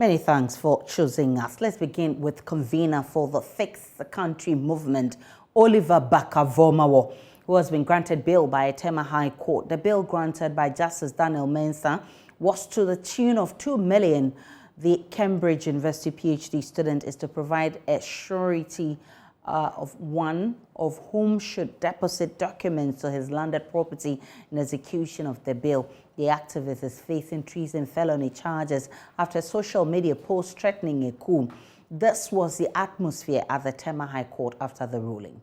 Many thanks for choosing us. Let's begin with convener for the Fix the Country movement, Oliver Barker-Vomawor, who has been granted bail by a Tema High Court. The bail granted by Justice Daniel Mensah was to the tune of $2 million. The Cambridge University PhD student is to provide a surety of one of whom should deposit documents to his landed property in execution of the bail. The activist is facing treason felony charges after a social media post threatening a coup. This was the atmosphere at the Tema High Court after the ruling.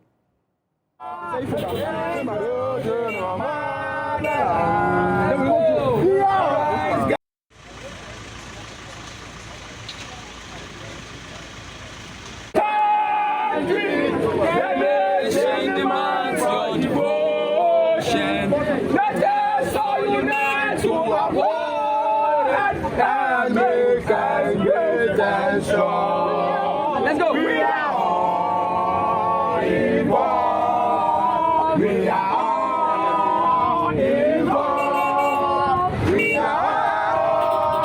Let's go. We are all involved. We are all involved. We are all involved.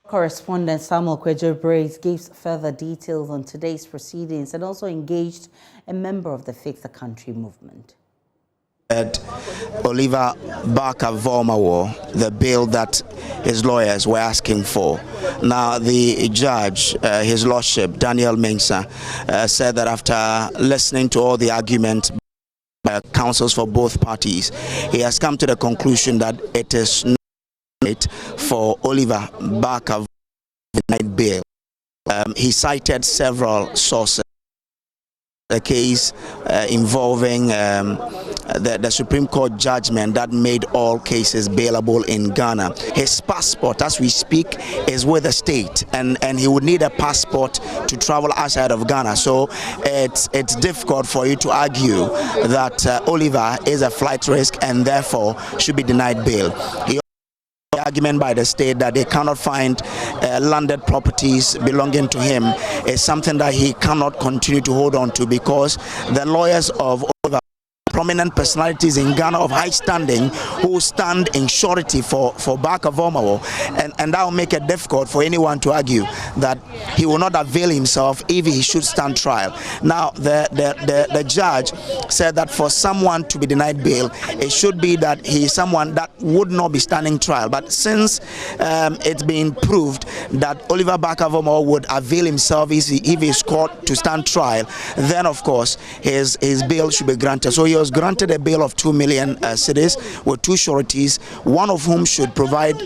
Correspondent Samuel Kwejo-Brace gives further details on today's proceedings and also engaged a member of the Fix the Country movement. Oliver Barker-Vomawor, the bail that his lawyers were asking for. Now, the judge, his lordship, Daniel Mensah, said that after listening to all the arguments by counsels for both parties, he has come to the conclusion that it is not for Oliver Barker denied bail. He cited several sources. The case involving the Supreme Court judgment that made all cases bailable in Ghana. His passport, as we speak, is with the state, and he would need a passport to travel outside of Ghana. So it's difficult for you to argue that Oliver is a flight risk and therefore should be denied bail. The argument by the state that they cannot find landed properties belonging to him is something that he cannot continue to hold on to, because the lawyers of Oliver, prominent personalities in Ghana of high standing, who stand in surety for Barker-Vomawor, and that will make it difficult for anyone to argue that he will not avail himself if he should stand trial. Now, the judge said that for someone to be denied bail, it should be that he is someone that would not be standing trial. But since it's been proved that Oliver Barker-Vomawor would avail himself if he is called to stand trial, then of course his bail should be granted. So he was granted a bail of 2 million cedis with two sureties, one of whom should provide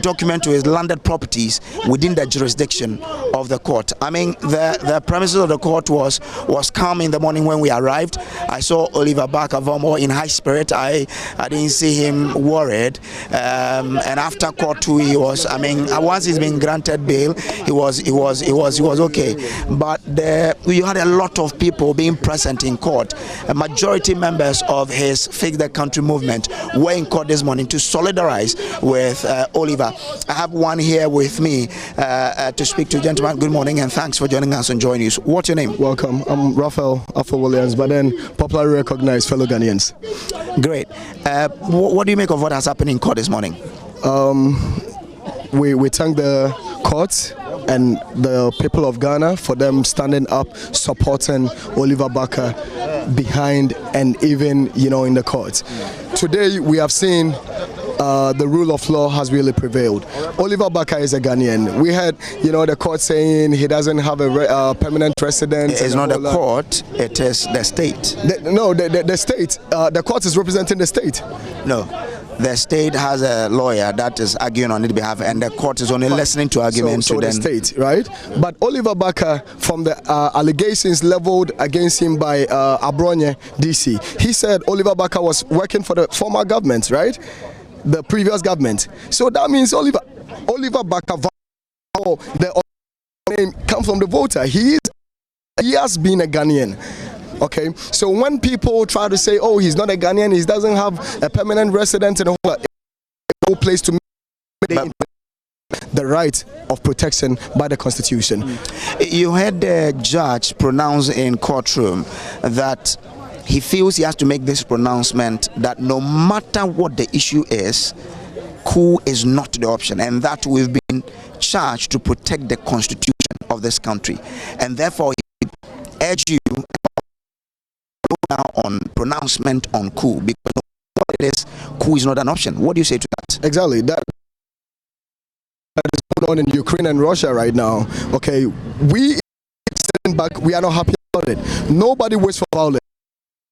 document to his landed properties within the jurisdiction of the court. I mean, the premises of the court was calm in the morning when we arrived. I saw Oliver Barker-Vomawor in high spirit. I didn't see him worried. And after court too, he was. I mean, once he's been granted bail, he was okay. But you had a lot of people being present in court. A majority members of his Fix the Country movement were in court this morning to solidarize with Oliver. I have one here with me to speak to. Gentlemen, good morning and thanks for joining us on Joy News. What's your name? Welcome. I'm Raphael Afro-Williams, but then popularly recognized fellow Ghanaians. Great. What do you make of what has happened in court this morning? We thank the court and the people of Ghana for them standing up, supporting Oliver Barker behind and even, in the court. Today we have seen the rule of law has really prevailed. Oliver Barker is a Ghanaian. We had, the court saying he doesn't have a permanent residence. It's not the court, it is the state. The state. The court is representing the state. No. The state has a lawyer that is arguing on its behalf, and the court is only listening to arguments so to them. The state, right? But Oliver Barker, from the allegations leveled against him by Abronye DC, he said Oliver Barker was working for the former government, right? The previous government. So that means Oliver Barker, the name comes from the voter. He is He has been a Ghanaian. Okay, so when people try to say, oh, he's not a Ghanaian, he doesn't have a permanent resident in a whole place to make the right of protection by the Constitution. You heard the judge pronounce in courtroom that he feels he has to make this pronouncement that no matter what the issue is, coup is not the option, and that we've been charged to protect the Constitution of this country, and therefore he urge you now on pronouncement on coup, because what it is, coup is not an option. What do you say to that? Exactly. That is going on in Ukraine and Russia right now. Okay, we sitting back, we are not happy about it. Nobody waits for violence.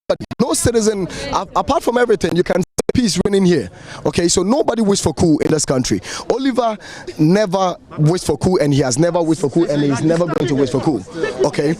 But no citizen, apart from everything, you can see peace reigning here. Okay, so nobody wishes for coup in this country. Oliver never wished for coup, and he has never wished for coup, and he's never going to wish for coup. Okay.